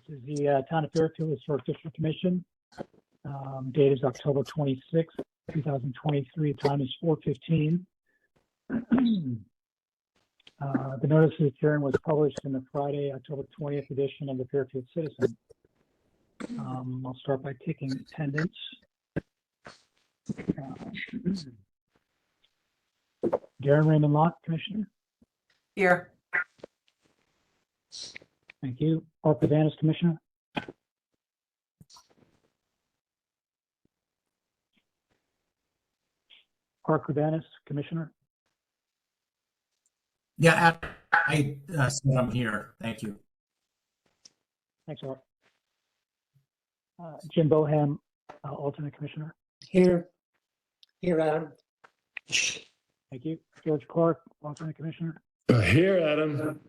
is the Town of Fairfield Historic District Commission. Date is October 26th, 2023. Time is 4:15. The notice of hearing was published in the Friday, October 20th edition of the Fairfield Citizen. I'll start by taking attendance. Darren Raymond Locke, Commissioner. Here. Thank you. Art Pavanis, Commissioner. Art Pavanis, Commissioner. Yeah, I said I'm here. Thank you. Thanks, Art. Jim Boham, alternate Commissioner. Here, Adam. Thank you. George Clark, alternate Commissioner. Here, Adam.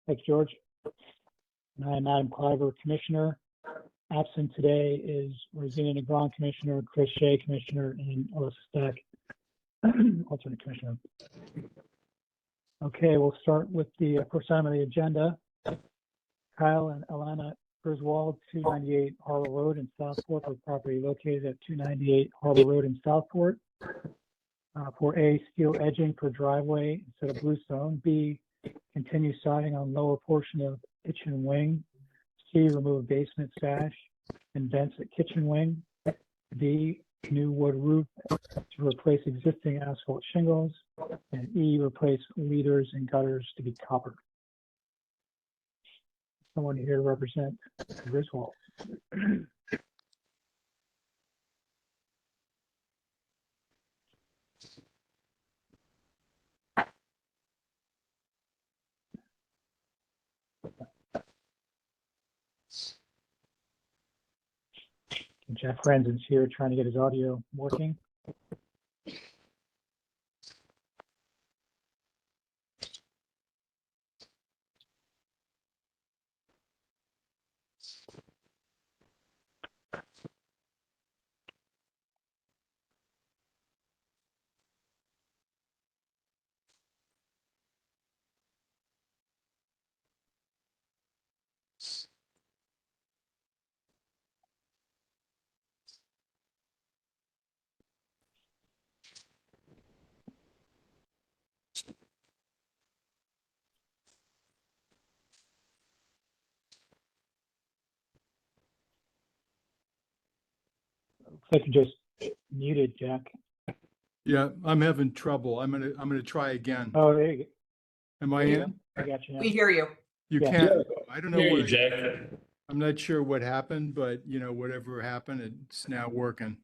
Thanks, George. And I am Adam Cliver, Commissioner. Absent today is Rosina Negron, Commissioner, Chris Shea, Commissioner, and Alyssa Stack, alternate Commissioner. Okay, we'll start with the first item on the agenda. Kyle and Alana Griswold, 298 Harbor Road in Southport, for property located at 298 Harbor Road in Southport. For A, steel edging for driveway instead of bluestone. B, continue siding on lower portion of kitchen wing. C, remove basement sash and vents at kitchen wing. D, new wood roof to replace existing asphalt shingles. And E, replace leaders and gutters to be copper. Someone here to represent Griswold. Jeff Franzen's here trying to get his audio working. Looks like you just muted, Jack. Yeah, I'm having trouble. I'm gonna try again. Oh, there you go. Am I in? I got you now. We hear you. You Yeah. can't. I don't know Hear you, what. Jack. I'm not sure what happened, but you know, whatever happened, it's now working.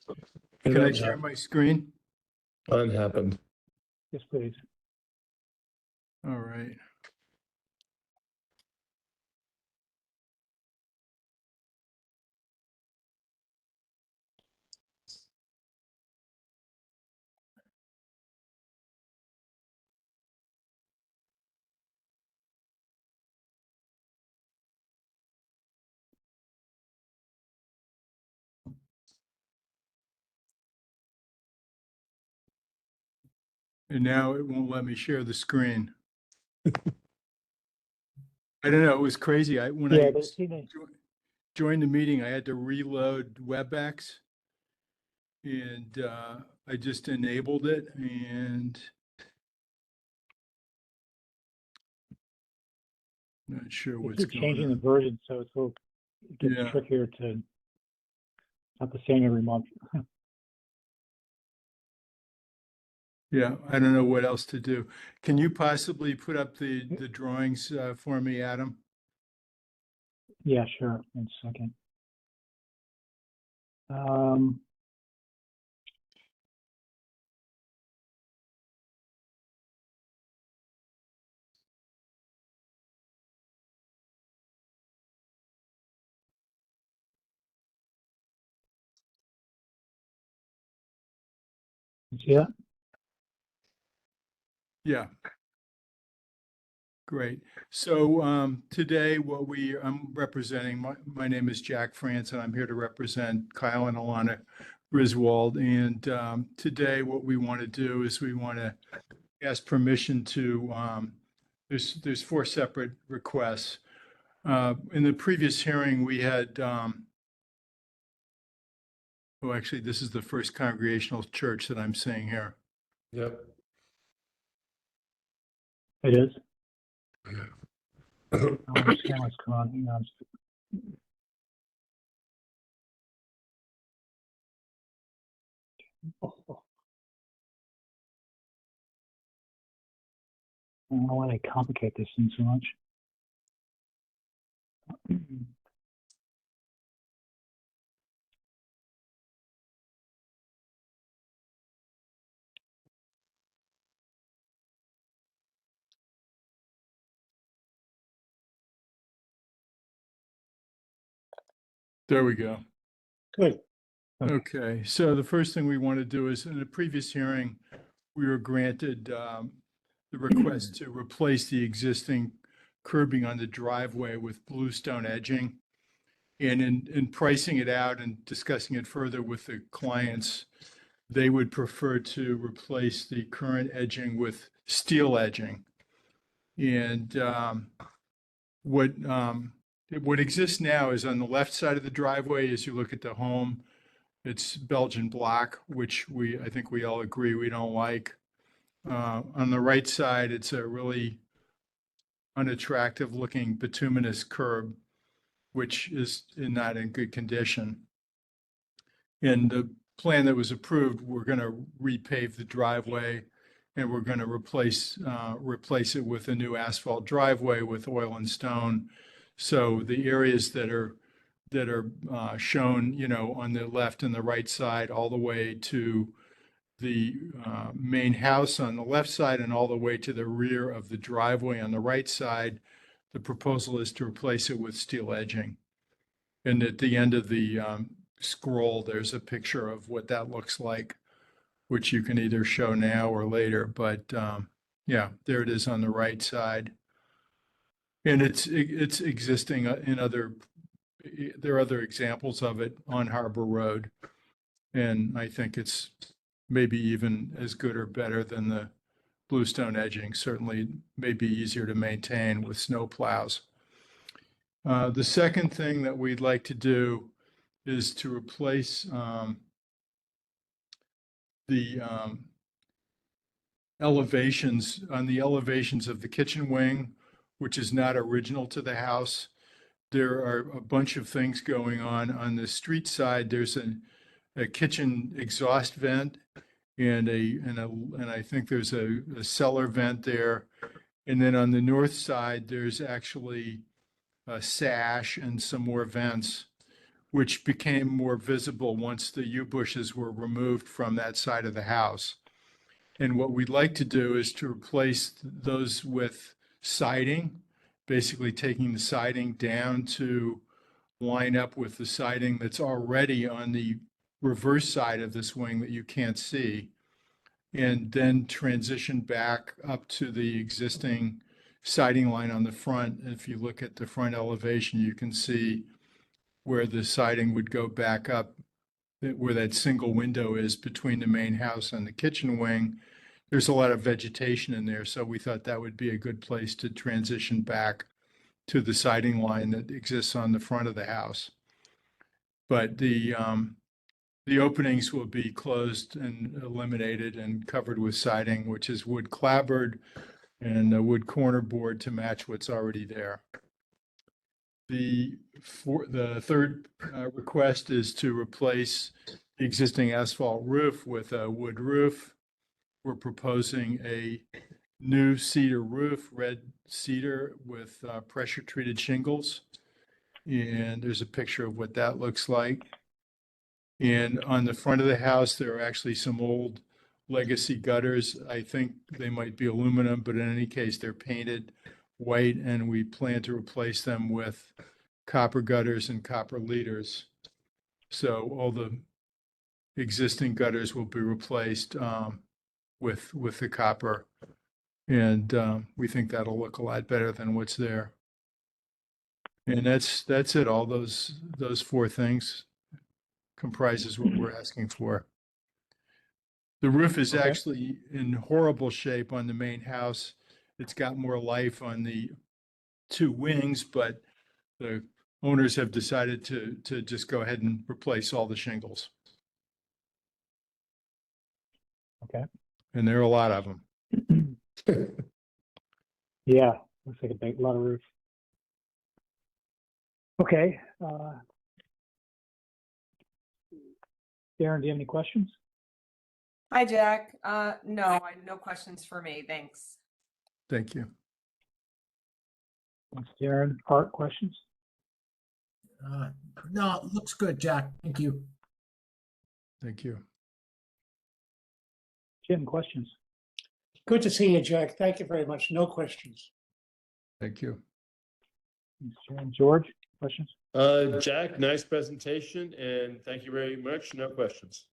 It Can I share my screen? unhappened. Yes, please. All right. And now it won't let me share the screen. I don't know. It was crazy. When Yeah, I but see, joined the meeting, I had to reload WebEx, and I just enabled it, and not sure they what's keep going changing the on. version, so it's a little, it gets Yeah. trickier to not the same every month. Yeah, I don't know what else to do. Can you possibly put up the drawings for me, Adam? Yeah, sure. 1 second. You see that? Yeah. Great. So today I'm representing, my name is Jack France, and I'm here to represent Kyle and Alana Griswold. And today what we want to do is we want to ask permission to, there's 4 separate requests. In the previous hearing, we had, actually, this is the First Congregational Church that I'm seeing here. Yep. It is. I don't understand what's going on. Hang on. I don't know why they complicate this thing so much. There we go. Good. Okay, so the first thing we want to do is, in the previous hearing, we were granted the request to replace the existing curbing on the driveway with bluestone edging. And in pricing it out and discussing it further with the clients, they would prefer to replace the current edging with steel edging. And what exists now is on the left side of the driveway, as you look at the home, it's Belgian block, which I think we all agree we don't like. On the right side, it's a really unattractive looking bituminous curb, which is not in good condition. In the plan that was approved, we're going to repave the driveway and we're going to replace it with a new asphalt driveway with oil and stone. So the areas that are shown, on the left and the right side, all the way to the main house on the left side and all the way to the rear of the driveway on the right side, the proposal is to replace it with steel edging. And at the end of the scroll, there's a picture of what that looks like, which you can either show now or later. But yeah, there it is on the right side. And it's existing there are other examples of it on Harbor Road. And I think it's maybe even as good or better than the bluestone edging, certainly maybe easier to maintain with snow plows. The second thing that we'd like to do is to replace the elevations of the kitchen wing, which is not original to the house. There are a bunch of things going on the street side. There's a kitchen exhaust vent and I think there's a cellar vent there. And then on the north side, there's actually a sash and some more vents, which became more visible once the yew bushes were removed from that side of the house. And what we'd like to do is to replace those with siding, basically taking the siding down to line up with the siding that's already on the reverse side of this wing that you can't see, and then transition back up to the existing siding line on the front. If you look at the front elevation, you can see where the siding would go back up, where that single window is between the main house and the kitchen wing. There's a lot of vegetation in there, so we thought that would be a good place to transition back to the siding line that exists on the front of the house. But the openings will be closed and eliminated and covered with siding, which is wood clapboard and a wood corner board to match what's already there. The third request is to replace the existing asphalt roof with a wood roof. We're proposing a new cedar roof, red cedar with pressure treated shingles. And there's a picture of what that looks like. And on the front of the house, there are actually some old legacy gutters. I think they might be aluminum, but in any case, they're painted white, and we plan to replace them with copper gutters and copper leaders. So all the existing gutters will be replaced with the copper. And we think that'll look a lot better than what's there. And that's it. All those four things comprises what we're asking for. The roof is Okay. actually in horrible shape on the main house. It's got more life on the two wings, but the owners have decided to just go ahead and replace all the shingles. Okay. And there are a lot of them. Yeah, looks like a big, lot of roof. Okay. Darren, do you have any questions? Hi, Jack. No, no questions for me. Thanks. Thank you. Thanks, Darren. Art, questions? No, it looks good, Jack. Thank you. Thank you. Jim, questions? Good to see you, Jack. Thank you very much. No questions. Thank you. Thanks, Jim. George, questions? Jack, nice presentation, and thank you very much. No questions.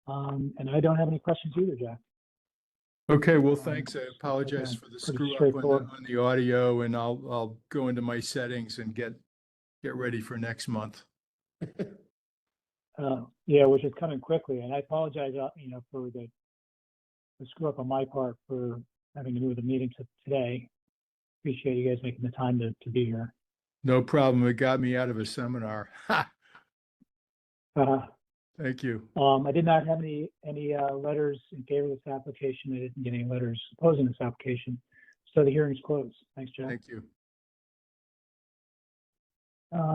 And I don't have any questions either, Jack. Okay, well, thanks. I apologize okay, for the pretty screw up straightforward. on the audio, and I'll go into my settings and get ready for next month. Yeah, which is coming quickly, and I apologize, for the screw up on my part for having to move the meeting to today. Appreciate you guys making the time to be here. No problem. It got me out of a seminar. Ha! Thank you. I did not have any letters in favor of this application. I didn't get any letters opposing this application. So the hearing is closed. Thanks, Jack. Thank you.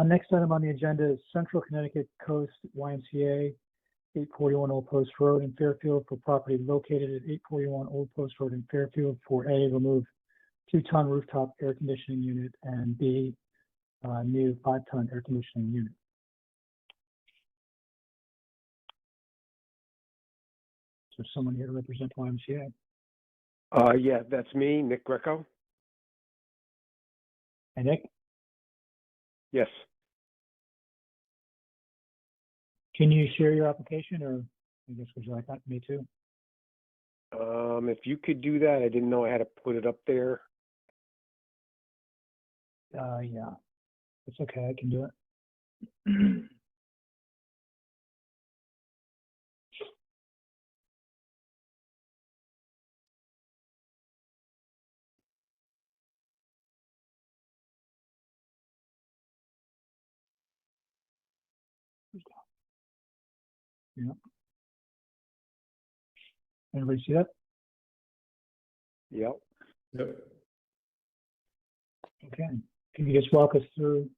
Next item on the agenda is Central Connecticut Coast YMCA, 841 Old Post Road in Fairfield for property located at 841 Old Post Road in Fairfield for A, remove 2-ton rooftop air conditioning unit, and B, new 5-ton air conditioning unit. So someone here to represent YMCA. Yeah, that's me, Nick Greco. Hey, Nick, Yes. can you share your application, or I guess would you like that, me too? If you could do that, I didn't know I had to put it up there. Yeah, it's okay, I can do it. Yeah. Anybody see that? Yep. Yep. Okay. Can you just walk us through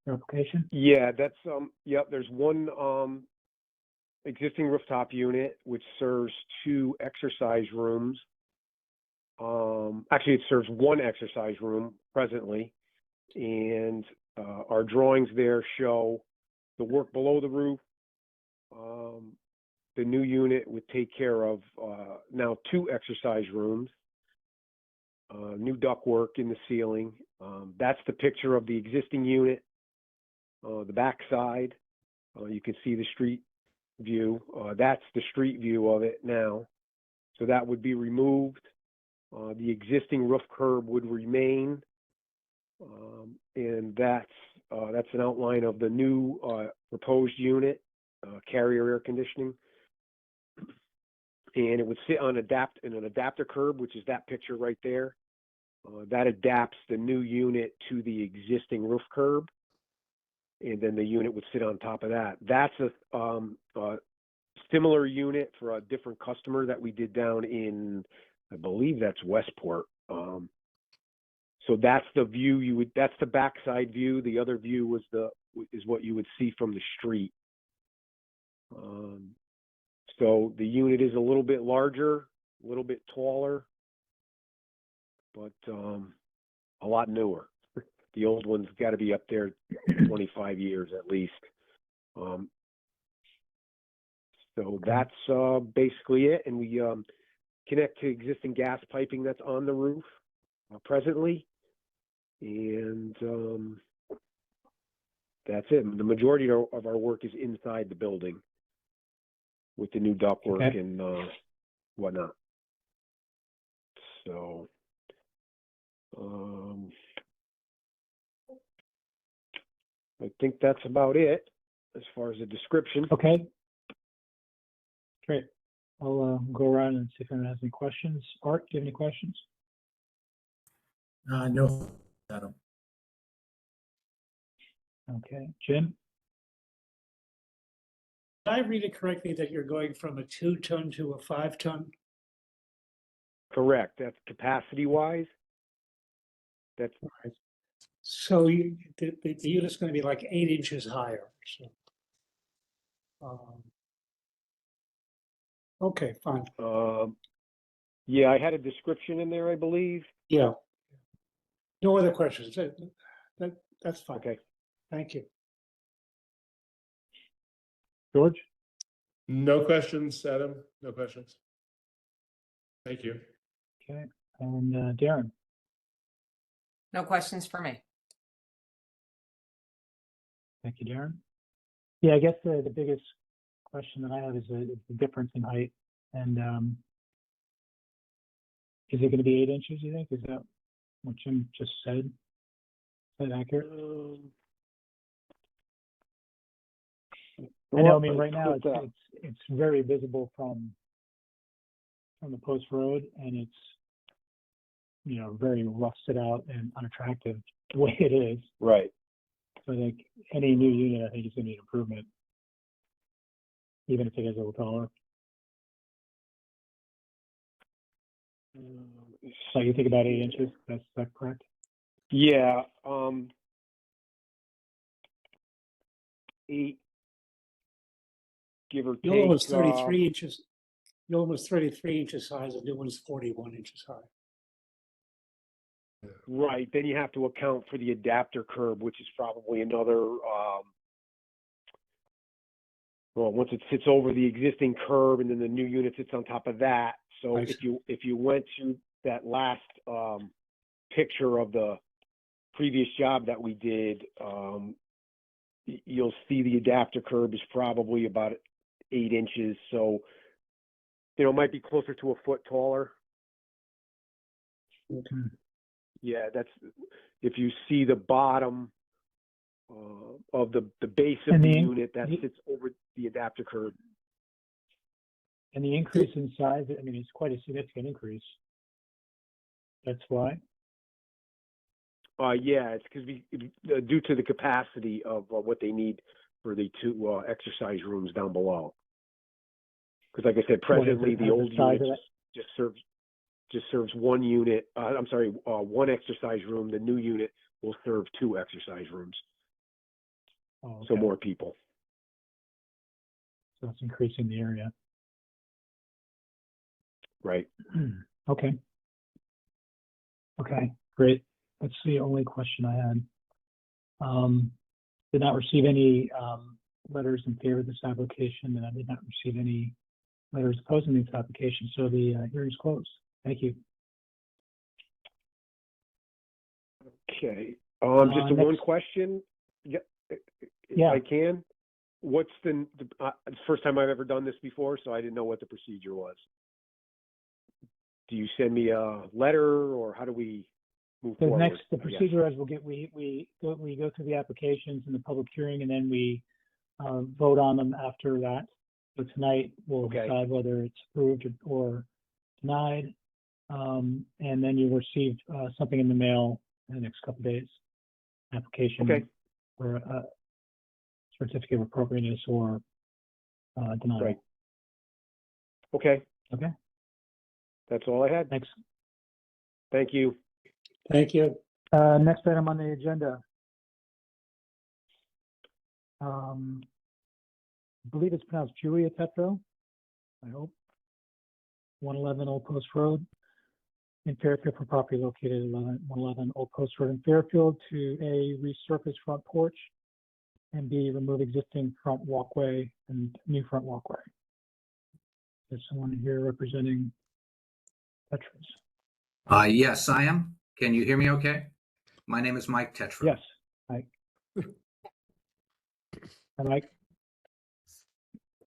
your application? Yeah, that's yep, there's one existing rooftop unit which serves 2 exercise rooms. Actually it serves 1 exercise room presently, and our drawings there show the work below the roof. The new unit would take care of now 2 exercise rooms, new ductwork in the ceiling. That's the picture of the existing unit. The back side, you can see the street view. That's the street view of it now. So that would be removed. The existing roof curb would remain. And that's an outline of the new proposed unit, carrier air conditioning. And it would sit on an adapter curb, which is that picture right there. That adapts the new unit to the existing roof curb, and then the unit would sit on top of that. That's a similar unit for a different customer that we did down in, I believe that's Westport. So that's the view that's the backside view. The other view is what you would see from the street. So the unit is a little bit larger, a little bit taller, but a lot newer. The old one's got to be up there 25 years at least. So that's basically it. And we connect to existing gas piping that's on the roof presently. And that's it. The majority of our work is inside the building with the new ductwork Okay. and whatnot. So I think that's about it as far as the description. Okay. Great. I'll go around and see if anyone has any questions. Art, do you have any questions? No, Adam. Okay, Jim? Did I read it correctly that you're going from a 2-ton to a 5-ton? Correct. That's capacity wise. That's So the unit's going to be like 8 inches higher, so. Okay, fine. yeah, I had a description in there, I believe. Yeah. No other questions. That's fine. Okay. Thank you. George? No questions, Adam. No questions. Thank you. Okay, and Darren? No questions for me. Thank you, Darren. Yeah, I guess the biggest question that I have is the difference in height. And is it going to be 8 inches, you think? Is that what Jim just said? Is that accurate? I know, I mean, right now it's very visible from the post road, and it's, you know, very rusted out and unattractive the way it is. Right. So I think any new unit, I think, is going to need improvement, even if it is a little taller. So you think about 8 inches? That's that correct? Yeah. 8, give or The old one was take. 33 inches. The old one was 33 inches high. The new one is 41 inches high. Right. Then you have to account for the adapter curb, which is probably another. Well, once it sits over the existing curb, and then the new unit sits on top of that. So I if you went to that last picture of the previous job that we did, you'll see the adapter curb is probably about 8 inches. So, you know, it might be closer to a foot taller. Okay. Yeah, that's if you see the bottom of the base of And the the- unit that sits over the adapter curb. And the increase in size, I mean, it's quite a significant increase. That's why. Yeah, it's because due to the capacity of what they need for the 2 exercise rooms down below. Because, like I said, presently the old size unit of it? just serves 1 unit. I'm sorry, 1 exercise room. The new unit will serve 2 exercise rooms, Oh, so okay. more people. So it's increasing the area. Right. Okay. Okay, great. That's the only question I had. Did not receive any letters in favor of this application, and I did not receive any letters opposing this application, so the hearing is closed. Thank you. Okay. Just one next- question. Yeah, if Yeah. I can. What's the first time I've ever done this before, so I didn't know what the procedure was. Do you send me a letter, or how do we move The forward? next, the I guess? procedure is we go through the applications and the public hearing, and then we vote on them after that. So tonight we'll Okay. decide whether it's approved or denied. And then you'll receive something in the mail in the next couple of days. Application Okay. or a certificate of appropriateness or denial. Right. Okay. Okay. That's all I had. Thanks. Thank you. Thank you. Next item on the agenda. I believe it's pronounced Julia Tetro, I hope. 111 Old Post Road in Fairfield for property located at 111 Old Post Road in Fairfield to A, resurface front porch, and B, remove existing front walkway and new front walkway. There's someone here representing Tetris. Yes, I am. Can you hear me okay? My name is Mike Tetra. Yes, Mike. Hi, Mike.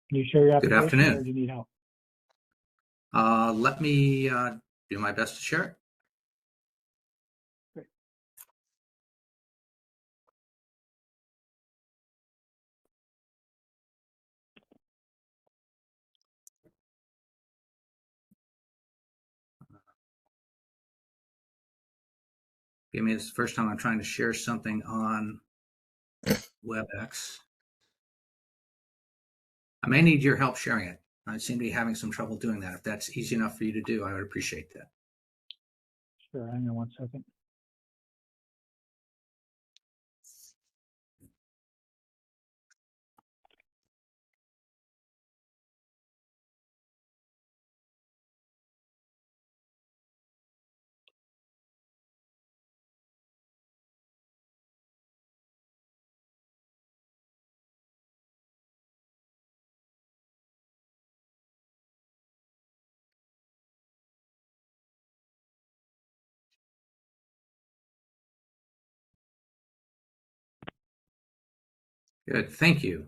Can you share your Good application afternoon. or do you need help? Let me do my best to share it. Give me this first time I'm trying to share something on WebEx. I may need your help sharing it. I seem to be having some trouble doing that. If that's easy enough for you to do, I would appreciate that. Sure, hang on one second. Good, thank you.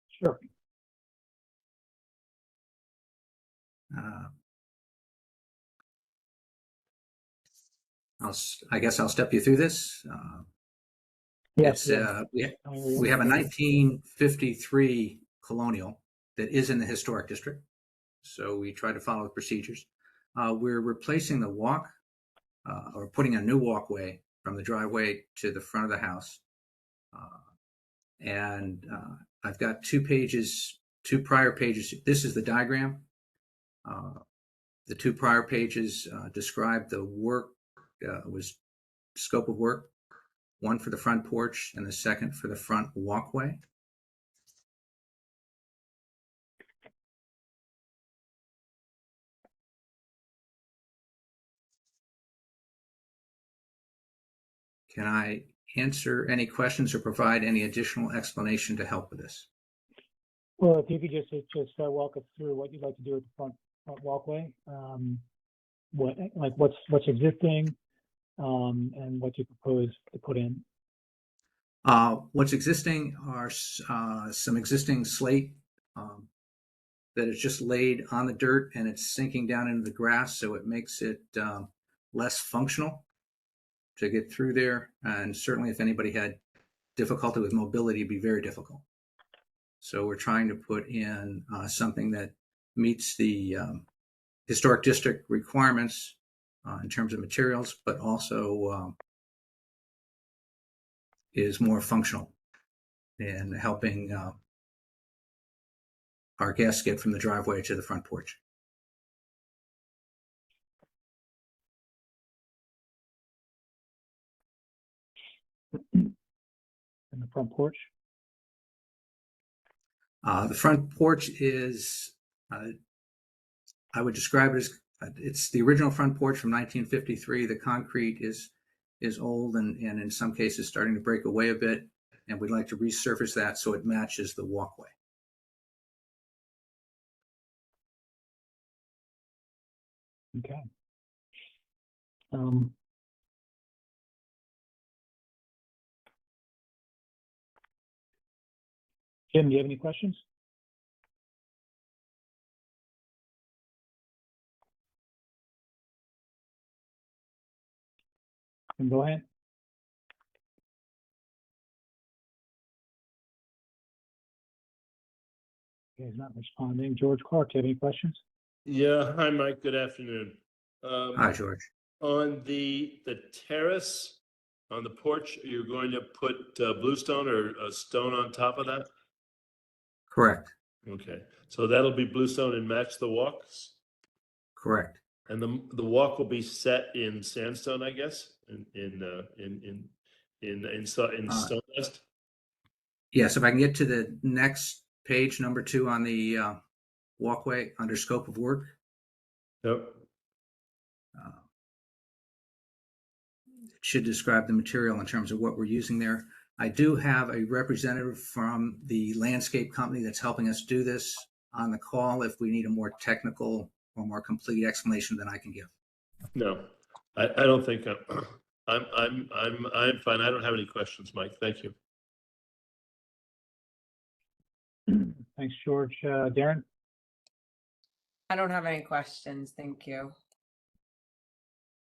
Sure. I guess I'll step you through this. Yes. We have a 1953 colonial that is in the historic district, so we try to follow the procedures. We're replacing the walk, or putting a new walkway from the driveway to the front of the house. I've got two prior pages. This is the diagram. The two prior pages describe the work, was scope of work, one for the front porch and the second for the front walkway. Can I answer any questions or provide any additional explanation to help with this? Well, if you could just walk us through what you'd like to do with the front walkway, what's existing, and what you propose to put in. What's existing are some existing slate that is just laid on the dirt and it's sinking down into the grass, so it makes it less functional to get through there. And certainly if anybody had difficulty with mobility, it'd be very difficult. So we're trying to put in something that meets the historic district requirements in terms of materials, but also is more functional in helping our guests get from the driveway to the front porch. In the front porch? The front porch is, I would describe it as, it's the original front porch from 1953. The concrete is old and in some cases starting to break away a bit, and we'd like to resurface that so it matches the walkway. Okay. Jim, do you have any questions? Go ahead. Okay, he's not responding. George Clark, do you have any questions? Yeah, hi, Mike. Good afternoon. Hi, George. On the terrace, on the porch, you're going to put bluestone or a stone on top of that? Correct. Okay, so that'll be bluestone and match the walks? Correct. And the walk will be set in sandstone, I guess, in stone dust? Yes, if I can get to the next page, number 2 on the walkway under scope of work. Yep. It should describe the material in terms of what we're using there. I do have a representative from the landscape company that's helping us do this on the call if we need a more technical or more complete explanation than I can give. No, I don't think I'm fine. I don't have any questions, Mike. Thank you. Thanks, George. Darren? I don't have any questions. Thank you.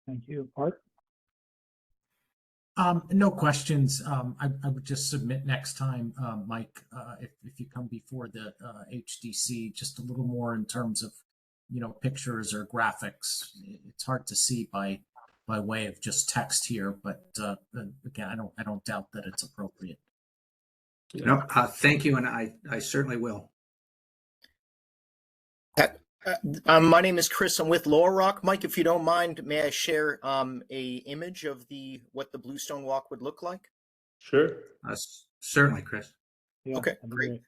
Thank you. Art? No questions. I would just submit next time, Mike, if you come before the HDC, just a little more in terms of, pictures or graphics. It's hard to see by by way of just text here, but again, I don't doubt that it's appropriate. No, thank you, and I certainly will. My name is Chris. I'm with Laurel Rock. Mike, if you don't mind, may I share a image of what the Bluestone Walk would look like? Sure. Certainly, Chris. Yeah, Okay, that'd be great.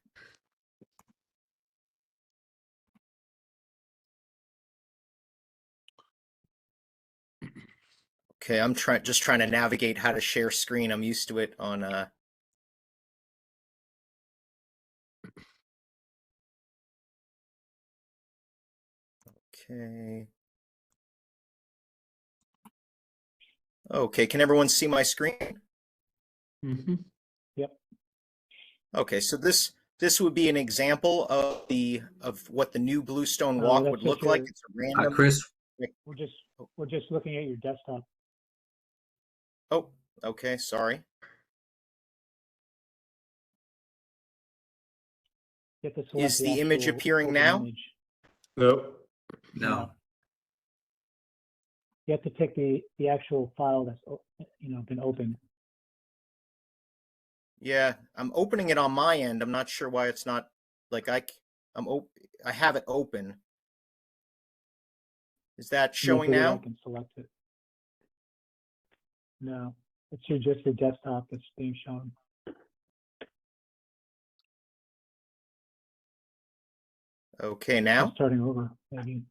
Okay, I'm just trying to navigate how to share screen. I'm used to it on Okay. Okay, can everyone see my screen? Mm-hmm. Okay, so this would be an example of what the new Bluestone Walk that's would just look like. your- It's a random. Chris, We're just looking at your desktop. Oh, okay, sorry. You have to select Is the image actual appearing open now? image. Nope. no. You have to take the actual file that's been opened. Yeah, I'm opening it on my end. I'm not sure why it's not like I have it open. Is that showing Hopefully I now? can select it. No, it's just your desktop that's being shown. Okay, now? Starting over, maybe.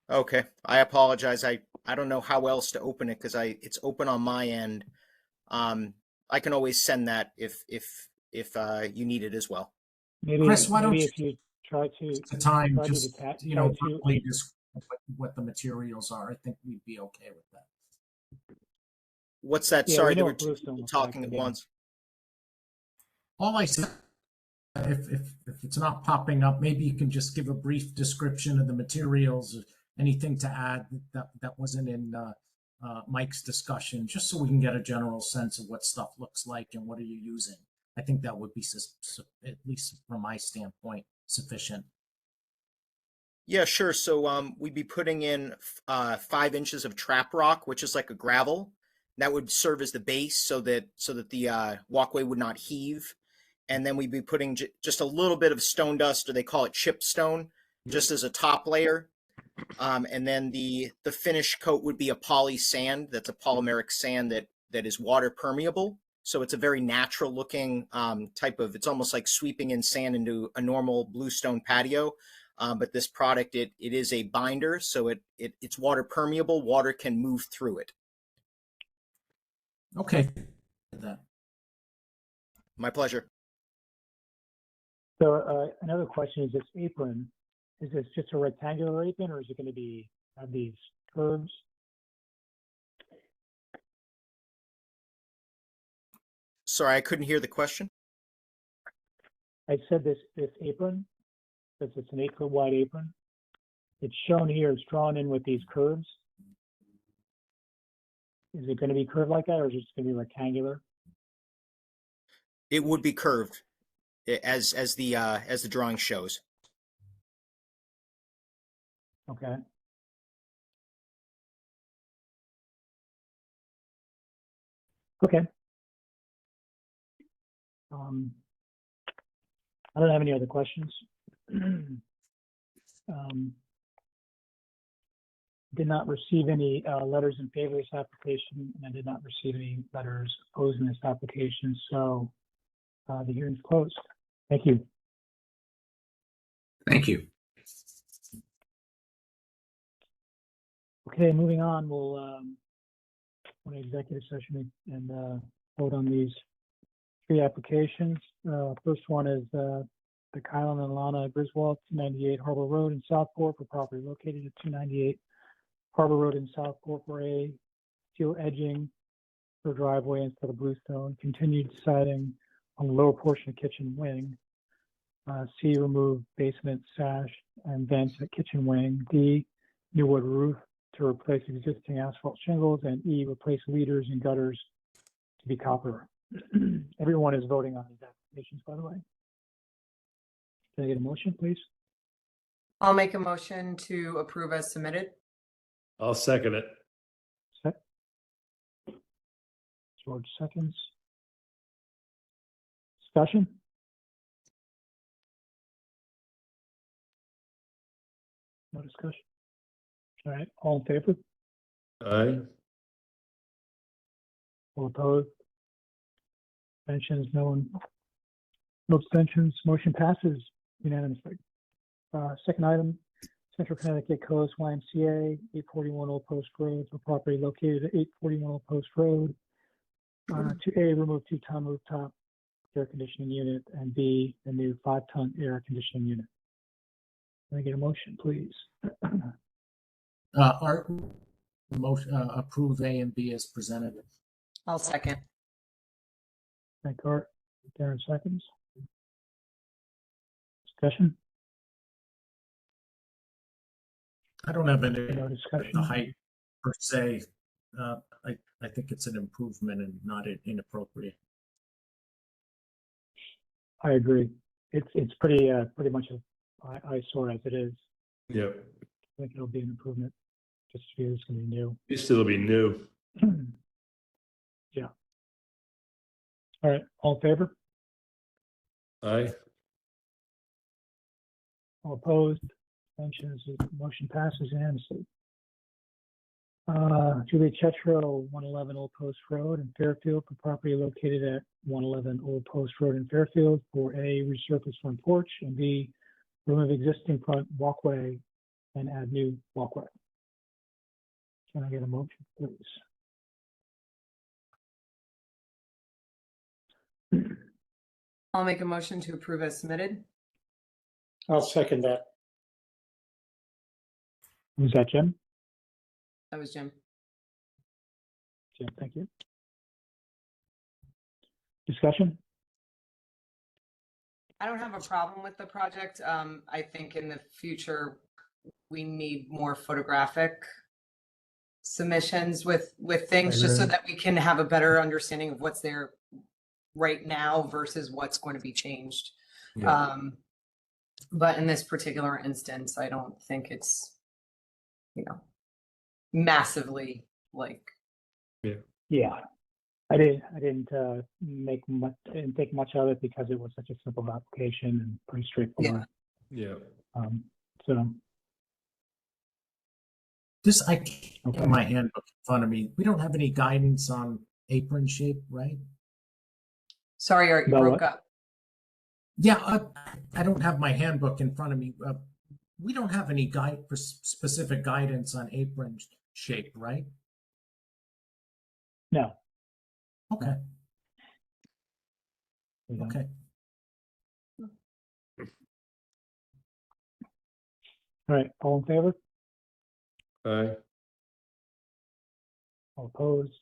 Okay, I apologize. I don't know how else to open it because it's open on my end. I can always send that if you need it as well. Maybe, Chris, why don't maybe you if you try to the time try to just detach, verbally describe what the materials are? I think we'd be okay with that. What's that? Yeah, Sorry, we there know were what two Bluestone people looks talking like, at yeah. once. All I said, if it's not popping up, maybe you can just give a brief description of the materials, or anything to add that wasn't in Mike's discussion, just so we can get a general sense of what stuff looks like and what are you using. I think that would be, at least from my standpoint, sufficient. Yeah, sure. So we'd be putting in 5 inches of trap rock, which is like a gravel. That would serve as the base so that the walkway would not heave. And then we'd be putting just a little bit of stone dust, or they call it chip stone, just as a top layer. And then the finish coat would be a poly sand. That's a polymeric sand that is water permeable. So it's a very natural looking type of, it's almost like sweeping in sand into a normal bluestone patio. But this product, it is a binder, so it's water permeable. Water can move through it. Okay. That. My pleasure. So another question is this apron, is this just a rectangular apron or is it going to have these curves? Sorry, I couldn't hear the question. I said this apron, because it's an 8-foot wide apron. It's shown here, it's drawn in with these curves. Is it going to be curved like that or is it just going to be rectangular? It would be curved, as the drawing shows. Okay. Okay. I don't have any other questions. Did not receive any letters in favor of this application, and I did not receive any letters opposing this application. So the hearing's closed. Thank you. Thank you. Okay, moving on, we'll go to executive session and vote on these 3 applications. First one is the Kyle and Alana Griswold, 298 Harbor Road in Southport for property located at 298 Harbor Road in Southport for a steel edging for driveway instead of bluestone, continued siding on the lower portion of kitchen wing. C, remove basement sash and vents at kitchen wing. D, new wood roof to replace existing asphalt shingles. And E, replace leaders and gutters to be copper. Everyone is voting on these applications, by the way. Can I get a motion, please? I'll make a motion to approve as submitted. I'll second it. George seconds. Discussion? No discussion. All right, all in favor? Aye. All opposed? Abstentions, no one, no abstentions, motion passes unanimously. Second item, Central Connecticut Coast YMCA, 841 Old Post Road, for property located at 841 Old Post Road. To A, remove 2-ton rooftop air conditioning unit, and B, the new 5-ton air conditioning unit. Can I get a motion, please? Art, motion, approve A and B as presented. I'll second. Thank Art. Darren seconds. Discussion? I don't have any, No discussion. the height per se. I think it's an improvement and not inappropriate. I agree. It's pretty much an eyesore as it is. Yeah. I think it'll be an improvement. Just because it's gonna be new. It still be new. Yeah. All right, all in favor? Aye. All opposed? Abstentions? Motion passes unanimously. Juliet Chetro, 111 Old Post Road in Fairfield, for property located at 111 Old Post Road in Fairfield, for A, resurface front porch, and B, remove existing front walkway and add new walkway. Can I get a motion, please? I'll make a motion to approve as submitted. I'll second that. Was that Jim? That was Jim. Jim, thank you. Discussion? I don't have a problem with the project. I think in the future, we need more photographic submissions with things, just so agree. that we can have a better understanding of what's there right now versus what's going to be changed. Yeah. But in this particular instance, I don't think it's, massively like. Yeah. I didn't think much of it because it was such a simple application and pretty straightforward. Yeah. So, This, I can't Okay. have my handbook in front of me. We don't have any guidance on apron shape, right? Sorry, Art, you About broke what? up. Yeah, I don't have my handbook in front of me. We don't have any specific guidance on apron shape, right? no. Okay, we don't. okay. All right, all in favor? Aye. All opposed?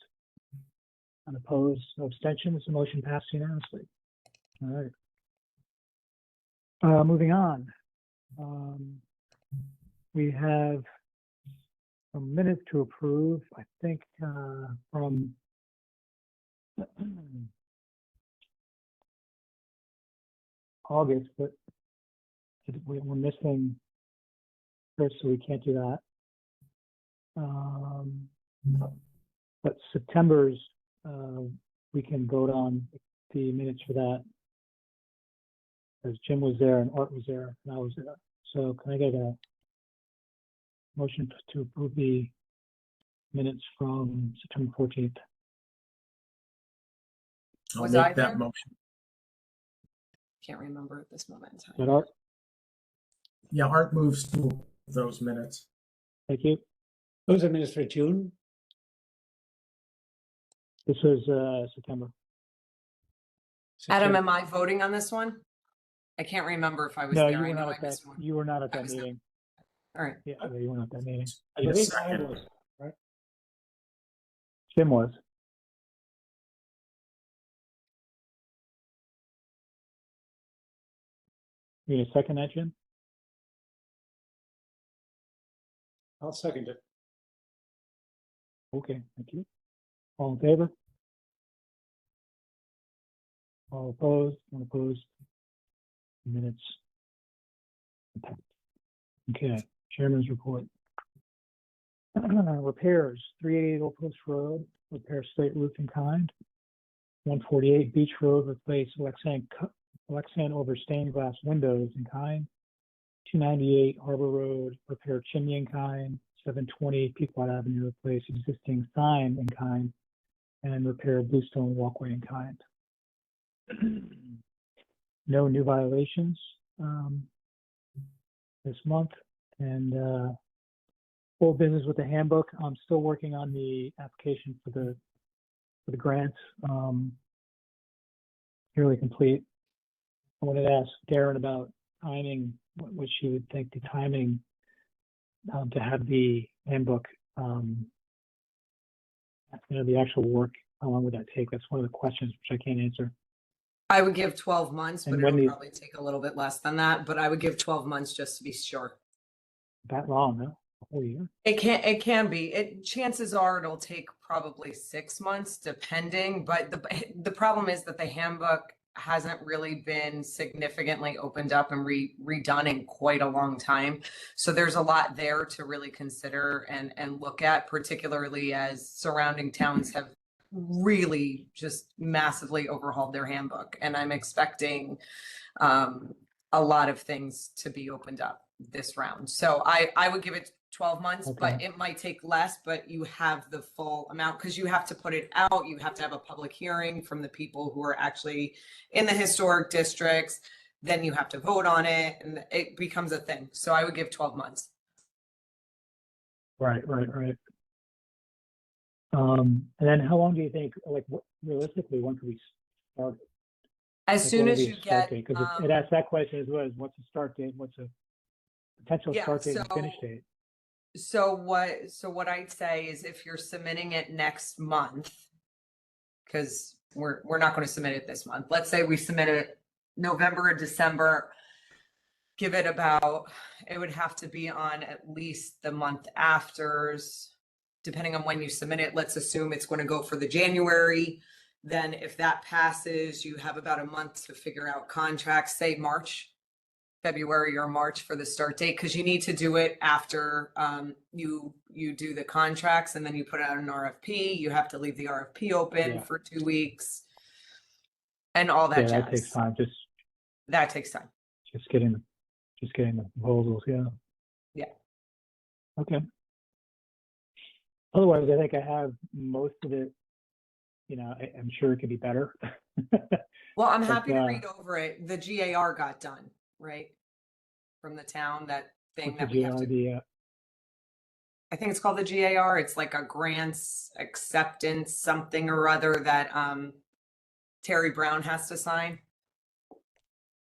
Unopposed? No abstentions? The motion passed unanimously. All right. Moving on. We have a minute to approve, I think, from August, but we're missing Chris, so we can't do that. But September's, we can vote on the minutes for that. As Jim was there and Art was there and I was there. So can I get a motion to approve the minutes from September 14th? I'll Was I make that there? motion. Can't remember at this moment in Is time. that Art? Yeah, Art moves to those minutes. Thank you. Those are minutes for June. This is September. Adam, am I voting on this one? I can't remember if I was No, there. you I were know not I at that, missed one. you were not at I that was not. meeting. All right. Yeah, you were not at that meeting. I need a believe I second. was. Jim was. You need a second that, Jim? I'll second it. Okay, thank you. All in favor? All opposed? Unopposed? Minutes. Okay, chairman's report. Repairs, 388 Old Post Road, repair slate roof in kind. 148 Beach Road, replace Lexan over stained glass windows in kind. 298 Harbor Road, repair chimney in kind. 720 Pequot Avenue, replace existing sign in kind. And repair bluestone walkway in kind. No new violations this month. And full business with the handbook. I'm still working on the application for the grants. Nearly complete. I wanted to ask Darren about timing, what she would think the timing to have the handbook, the actual work, how long would that take? That's one of the questions which I can't answer. I would give 12 months, And but when it'll the- probably take a little bit less than that, but I would give 12 months just to be sure. That long, no? A whole year? It can be. Chances are it'll take probably 6 months depending, but the problem is that the handbook hasn't really been significantly opened up and redone in quite a long time. So there's a lot there to really consider and look at, particularly as surrounding towns have really just massively overhauled their handbook. And I'm expecting a lot of things to be opened up this round. So I would give it 12 months, but Okay. it might take less, but you have the full amount because you have to put it out. You have to have a public hearing from the people who are actually in the historic districts. Then you have to vote on it and it becomes a thing. So I would give 12 months. Right. And then how long do you think, like, realistically, when could we start? As Like, soon what as would be you a start get, date? Because it asks that question as well as what's the start date, what's a potential Yeah, start date and finish so- date? so what I'd say is if you're submitting it next month, because we're not going to submit it this month. Let's say we submit it November or December. Give it about, it would have to be on at least the month afters, depending on when you submit it. Let's assume it's going to go for the January. Then if that passes, you have about a month to figure out contracts, say February or March for the start date, because you need to do it after you do the contracts and then you put out an RFP. You have to leave the RFP open Yeah. for 2 weeks and all Yeah, that that takes jazz. time, That takes time. just getting the proposals, yeah. Yeah. Okay. Otherwise, I think I have most of it, I'm sure it could be better. Well, I'm But, happy to read over it. The GAR got done, right? From the town, that thing What's the that we have to, GRD, I think it's called the GAR. It's like a grants acceptance, something or other that Terry Brown has to sign.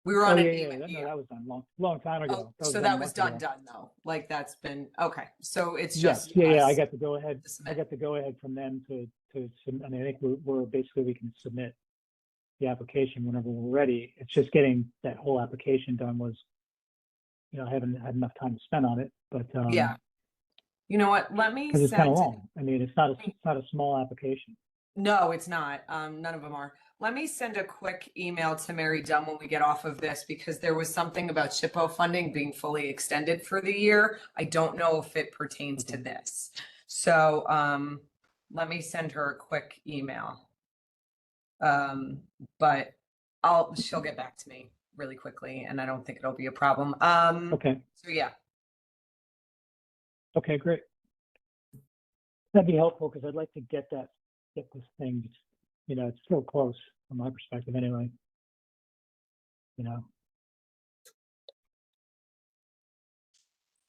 We were Oh, on yeah, it. yeah, no, that was done long time ago. Oh, so that was done though. Like that's been, okay. So it's Yes, just. yeah, I us got the go ahead. to I submit. got the go ahead from them to submit. I mean, I think we're basically, we can submit the application whenever we're ready. It's just getting that whole application done was, I haven't had enough time to spend on it, but Yeah. You know what? Let me because it's kind send of it. long. I mean, it's not a small application. No, it's not. None of them are. Let me send a quick email to Mary Dunn when we get off of this, because there was something about SHPO funding being fully extended for the year. I don't know if it pertains to this. So let me send her a quick email. But she'll get back to me really quickly and I don't think it'll be a problem. Okay, So yeah. okay, great. That'd be helpful because I'd like to get this thing, it's still close from my perspective anyway.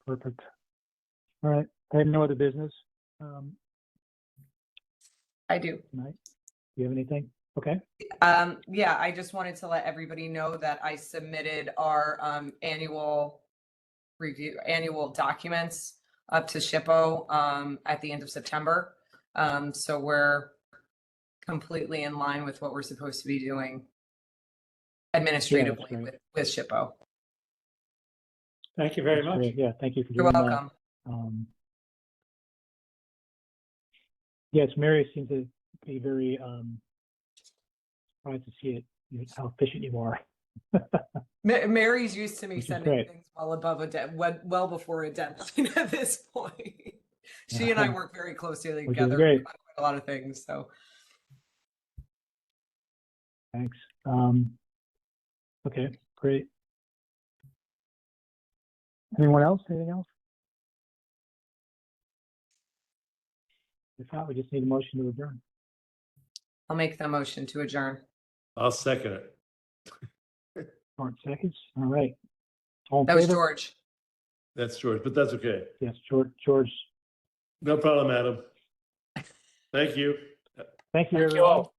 Perfect. All right, I have no other business I do. tonight. Do you have anything? Okay, Yeah, I just wanted to let everybody know that I submitted our annual documents up to SHPO at the end of September. So we're completely in line with what we're supposed to be doing administratively great. with SHPO. Thank you very that's much. great. Yeah, thank you for You're doing welcome. that. Yes, Mary seems to be very surprised to see it, how efficient you are. Mary's used to me Which is sending great. things well before a deadline at this point. She and I work very closely Which is together great. on quite a lot of things, so. Thanks. Okay, great. Anyone else? Anything else? If not, we just need a motion to adjourn. I'll make the motion to adjourn. I'll second it. Short seconds. All right. All in That was favor? George. That's George, but that's okay. Yes, George. No problem, Adam. Thank you. Thank you, Thank you everyone. all.